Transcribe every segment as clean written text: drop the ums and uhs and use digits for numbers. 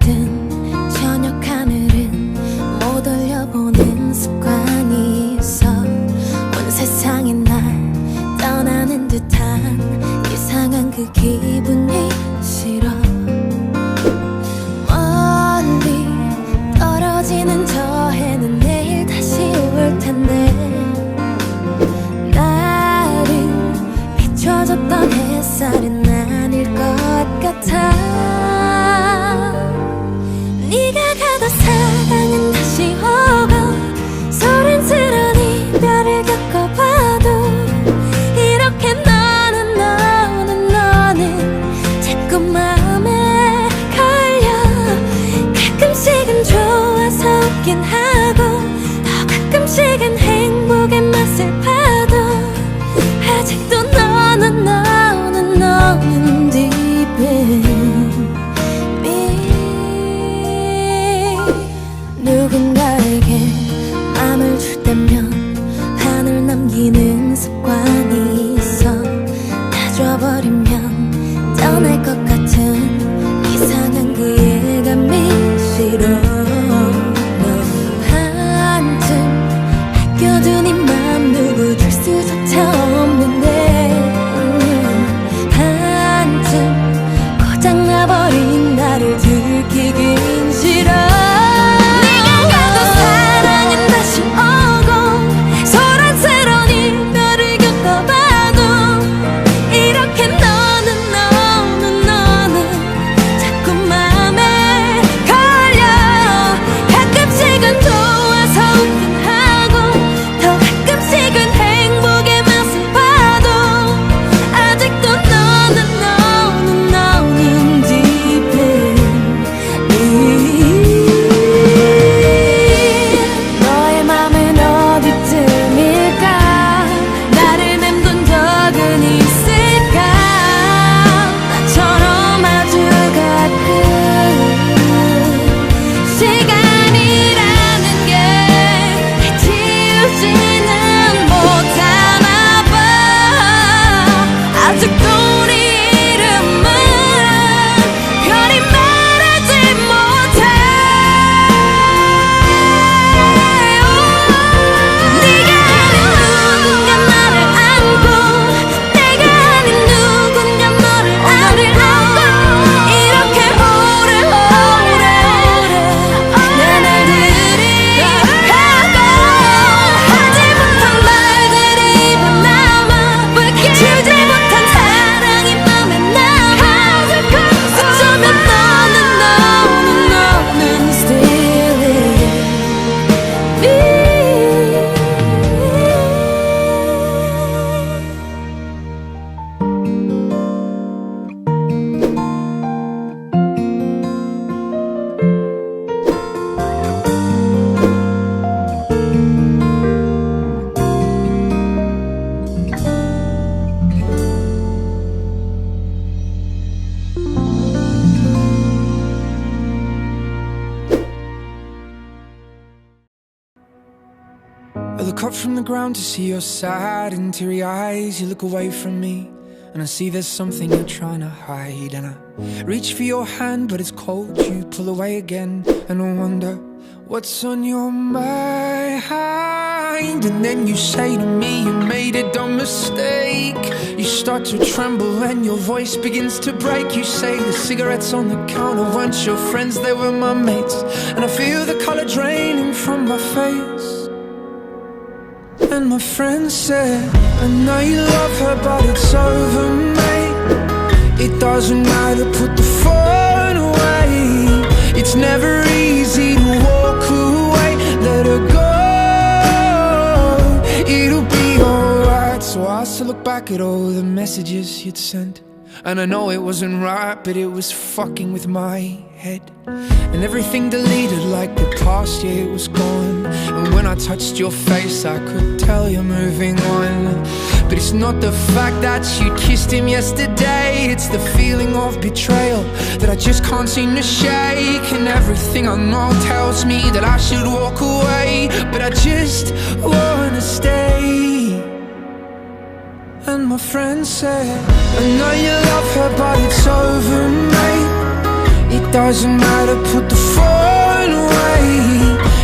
밝은 저녁 하늘은 못 올려보는 습관이 있어. 온 세상이 날 떠나는 듯한 이상한 그 기분이 싫어. 멀리 떨어지는 저 해는 내일 다시 올 텐데, 나를 비춰줬던 햇살은 아닐 것 같아. 네가 가도 사랑은 다시 오고, 소란스러운 이별을 겪어봐도 이렇게 너는 자꾸 마음에 걸려. 가끔씩은 좋아서 웃긴 하고, 더 가끔씩은 행복의 맛을 봐도 아직도 너는 deep in me. 누군가에게 맘을 줄 때면 한을 남기는 습관이 있어. 다 줘버리면 떠날 것 같은 이상한 그 예감이 싫어. 한쯤 아껴둔 이 맘 누구 줄 수조차 없는데, 한쯤 고장나버린 나를 들키긴 싫어. 네가 가도 사랑은 다시 오고, 소란스러운 이별을 겪어봐도 이렇게 너는 자꾸 맘에 걸려. 가끔씩은 좋아서 웃긴 하고, 더 가끔씩은 행복의 맛을 봐도 아직도 너는 deep in me. 너의 맘은 어디쯤일까? 나를 맴돈 적은 있을까? 나처럼 아주 가끔 시간이라는 게 지우지는 못하나 봐. 아직도 우리 이름은 별이 말하지 못해. 네가 아닌 누군가 나를 안고, 내가 아닌 누군가 너를 안고, 이렇게 오래오래 내 날들이 가고, 하지 못한 말들이 입에 남아, 주지 못한 사랑이 맘에 남아. 어쩌면 너는 still in me. I look up from the ground to see your sad and teary eyes. You look away from me and I see there's something you're trying to hide. And I reach for your hand but it's cold. You pull away again and I wonder what's on your mind. And then you say to me you made a dumb mistake. You start to tremble and your voice begins to break. You say the cigarettes on the counter weren't your friends, they were my mates. And I feel the color draining from my face. And my friend said, I know you love her but it's over, mate. It doesn't matter, put the phone away. It's never easy to walk away. Let her go, it'll be alright. So I still look back at all the messages you'd sent, and I know it wasn't right, but it was fucking with my head. And everything deleted like the past, yeah, it was gone. And when I touched your face I could tell you're moving on. But it's not the fact that you kissed him yesterday, it's the feeling of betrayal that I just can't seem to shake. And everything I know tells me that I should walk away, but I just wanna stay. And my friend said, I know you love her but it's over, mate. It doesn't matter, put the phone away.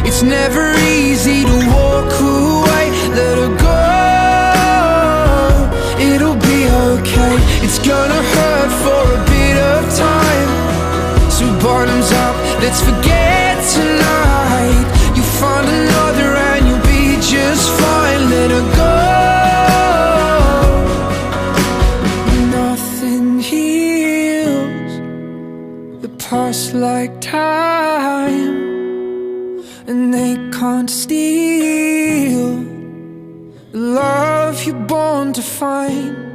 It's never easy to walk away. Let her go, it'll be okay. It's gonna hurt for a bit of time. So bottoms up, let's forget tonight. You find another and you'll be just fine. Let her go. Nothing heals the past like time, and they can't steal the love you're born to find.